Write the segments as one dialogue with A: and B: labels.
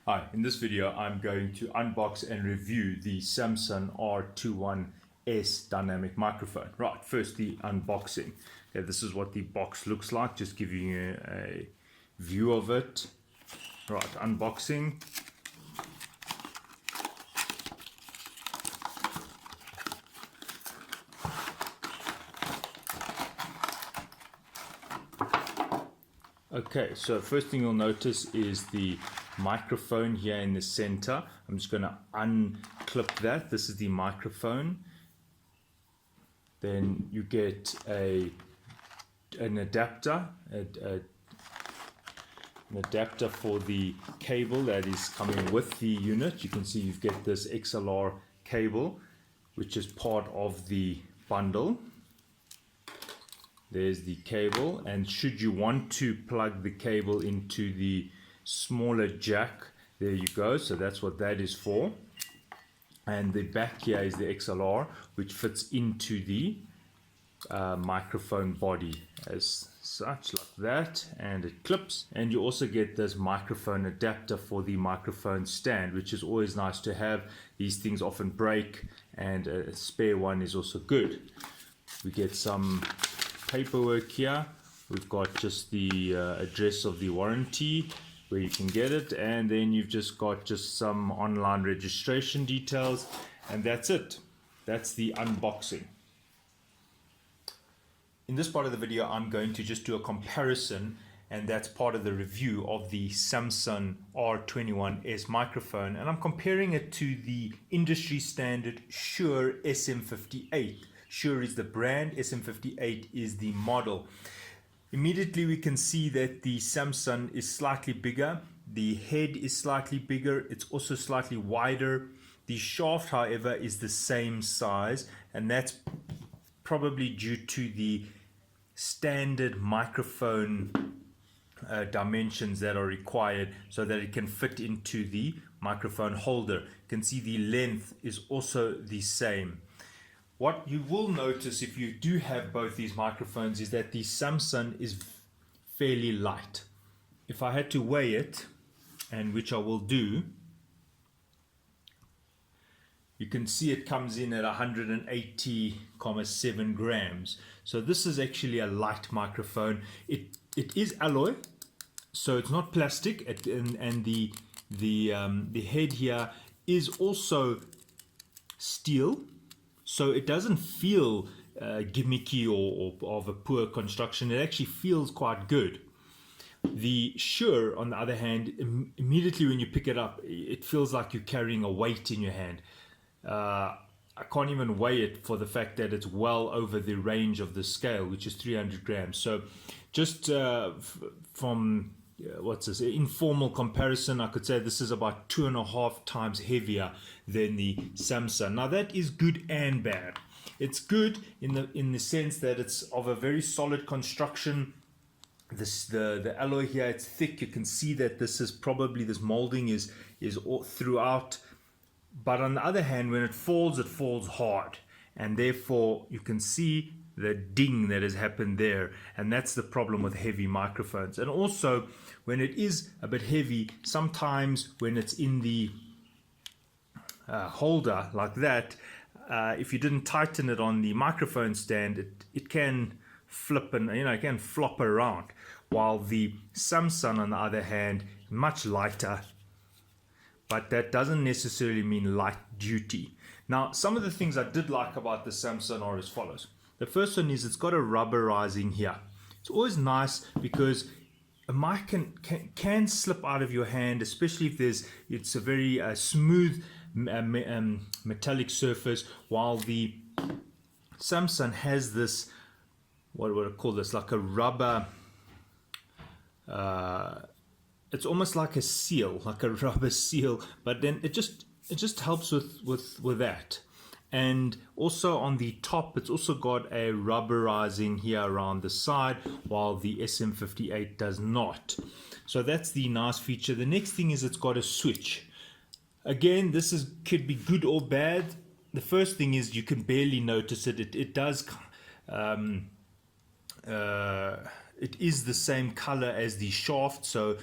A: Hi, in this video I'm going to unbox and review the Samson R21S dynamic microphone. Right, first the unboxing. Okay, this is what the box looks like, just giving you a view of it. Right, unboxing. Okay, so first thing you'll notice is the microphone here in the center. I'm just going to unclip that. This is the microphone. Then you get an adapter, an adapter for the cable that is coming with the unit. You can see you get this XLR cable, which is part of the bundle. There's the cable, and should you want to plug the cable into the smaller jack, there you go. So that's what that is for. And the back here is the XLR, which fits into the microphone body as such, like that, and it clips. And you also get this microphone adapter for the microphone stand, which is always nice to have. These things often break, and a spare one is also good. We get some paperwork here. We've got just the address of the warranty, where you can get it, and then you've just got some online registration details, and that's it. That's the unboxing. In this part of the video I'm going to just do a comparison, and that's part of the review of the Samson R21S microphone, and I'm comparing it to the industry standard Sure SM58. Sure is the brand, SM58 is the model. Immediately we can see that the Samson is slightly bigger, the head is slightly bigger, it's also slightly wider. The shaft, however, is the same size, and that's probably due to the standard microphone dimensions that are required so that it can fit into the microphone holder. You can see the length is also the same. What you will notice if you do have both these microphones is that the Samson is fairly light. If I had to weigh it, and which I will do, you can see it comes in at 180.7 grams. So this is actually a light microphone. It is alloy, so it's not plastic, and the head here is also steel. So it doesn't feel gimmicky or of a poor construction. It actually feels quite good. The Shure, on the other hand, immediately when you pick it up, it feels like you're carrying a weight in your hand. I can't even weigh it for the fact that it's well over the range of the scale, which is 300 grams. So just from what's this, informal comparison, I could say this is about 2.5 times heavier than the Samson. Now that is good and bad. It's good in the sense that it's of a very solid construction. The alloy here, it's thick. You can see that this is probably, this molding is all throughout. But on the other hand, when it falls hard, and therefore you can see the ding that has happened there, and that's the problem with heavy microphones. And also when it is a bit heavy, sometimes when it's in the holder like that, if you didn't tighten it on the microphone stand, it can flip and it can flop around, while the Samson, on the other hand, much lighter, but that doesn't necessarily mean light duty. Now, some of the things I did like about the Samson are as follows. The first one is it's got a rubberizing here. It's always nice because a mic can slip out of your hand, especially if it's a very smooth metallic surface, while the Samson has this, what would I call this, like a rubber, it's almost like a seal, like a rubber seal, but then it just helps with that. And also on the top, it's also got a rubberizing here around the side, while the SM58 does not. So that's the nice feature. The next thing is it's got a switch. Again, this could be good or bad. The first thing is you can barely notice it. It does. It is the same color as the shaft, so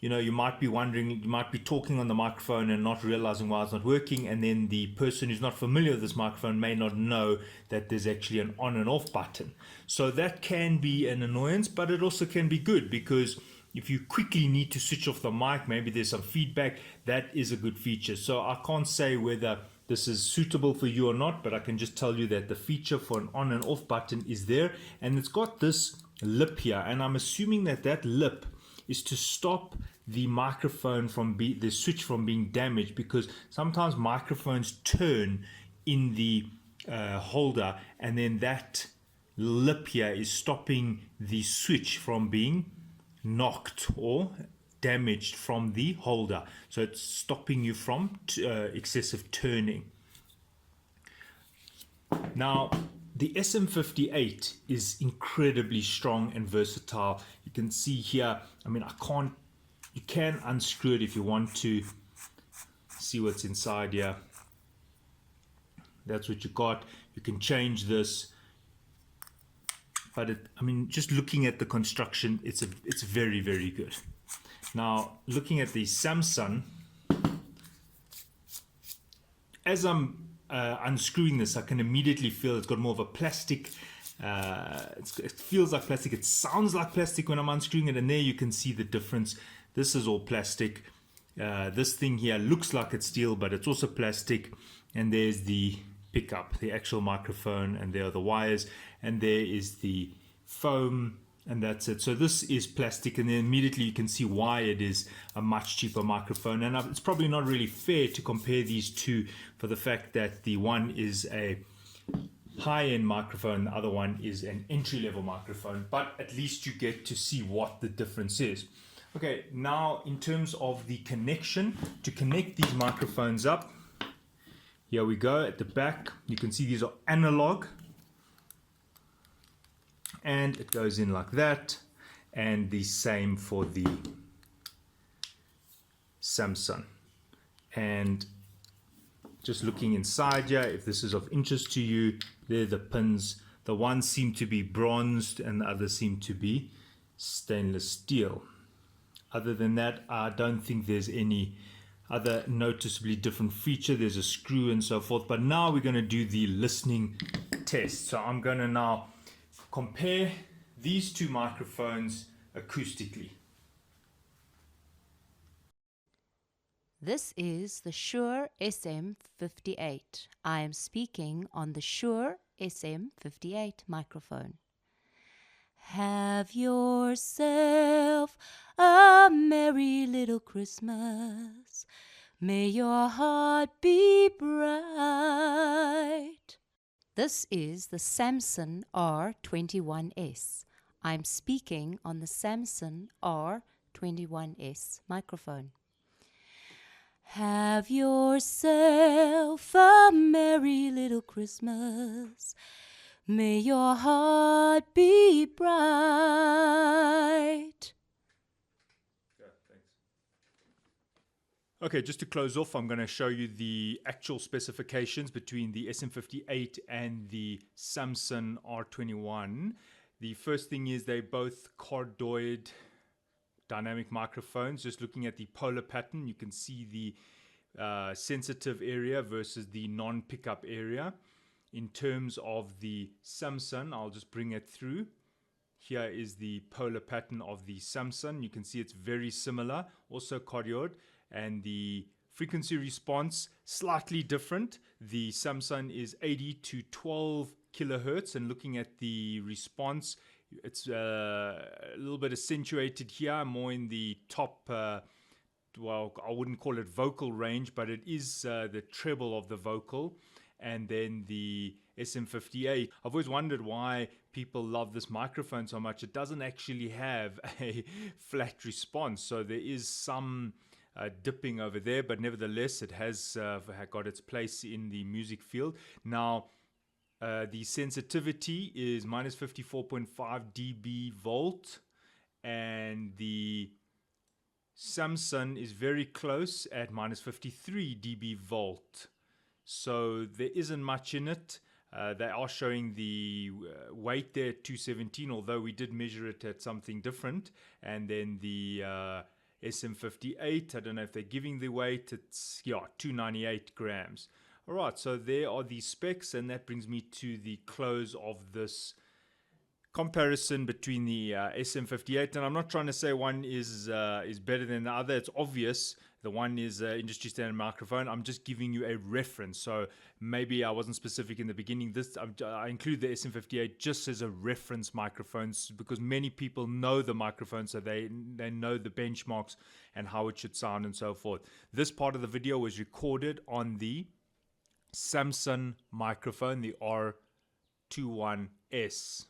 A: you know, you might be wondering, you might be talking on the microphone and not realizing why it's not working, and then the person who's not familiar with this microphone may not know that there's actually an on and off button. So that can be an annoyance, but it also can be good, because if you quickly need to switch off the mic, maybe there's some feedback, that is a good feature. So I can't say whether this is suitable for you or not, but I can just tell you that the feature for an on and off button is there, and it's got this lip here, and I'm assuming that that lip is to stop the microphone from the switch from being damaged, because sometimes microphones turn in the holder, and then that lip here is stopping the switch from being knocked or damaged from the holder. So it's stopping you from excessive turning. Now, the SM58 is incredibly strong and versatile. You can see here, I mean, you can unscrew it if you want to see what's inside here. That's what you got. You can change this. But I mean, just looking at the construction, it's very, very good. Now, looking at the Samson, as I'm unscrewing this, I can immediately feel it's got more of a plastic. It feels like plastic. It sounds like plastic when I'm unscrewing it, and there you can see the difference. This is all plastic. This thing here looks like it's steel, but it's also plastic. And there's the pickup, the actual microphone, and there are the wires, and there is the foam, and that's it. So this is plastic, and then immediately you can see why it is a much cheaper microphone. And it's probably not really fair to compare these two, for the fact that the one is a high-end microphone, the other one is an entry-level microphone, but at least you get to see what the difference is. Okay, now in terms of the connection, to connect these microphones up, here we go. At the back, you can see these are analog, and it goes in like that, and the same for the Samson. And just looking inside here, if this is of interest to you, there are the pins. The ones seem to be bronzed and the others seem to be stainless steel. Other than that, I don't think there's any other noticeably different feature. There's a screw and so forth. But now we're going to do the listening test. So I'm going to now compare these two microphones acoustically.
B: This is the Sure SM58. I am speaking on the Sure SM58 microphone. Have yourself a merry little Christmas. May your heart be bright. This is the Samson R21S. I'm speaking on the Samson R21S microphone. Have yourself a merry little Christmas. May your heart be bright.
A: Yeah, thanks. Okay, just to close off, I'm going to show you the actual specifications between the SM58 and the Samson R21. The first thing is they're both cardioid dynamic microphones. Just looking at the polar pattern, you can see the sensitive area versus the non-pickup area. In terms of the Samson, I'll just bring it through. Here is the polar pattern of the Samson. You can see it's very similar, also cardioid, and the frequency response slightly different. The Samson is 80 to 12 kilohertz, and looking at the response, it's a little bit accentuated here, more in the top, well, I wouldn't call it vocal range, but it is the treble of the vocal. And then the SM58, I've always wondered why people love this microphone so much. It doesn't actually have a flat response, so there is some dipping over there, but nevertheless it has got its place in the music field. Now, the sensitivity is minus 54.5 dB volt, and the Samson is very close at minus 53 dB volt. So there isn't much in it. They are showing the weight there at 217, although we did measure it at something different. And then the SM58. I don't know if they're giving the weight. It's, yeah, 298 grams. All right, so there are the specs, and that brings me to the close of this comparison between the SM58, and I'm not trying to say one is better than the other. It's obvious the one is an industry standard microphone. I'm just giving you a reference. So maybe I wasn't specific in the beginning. I include the SM58 just as a reference microphone because many people know the microphone, so they know the benchmarks and how it should sound and so forth. This part of the video was recorded on the Samson microphone, the R21S.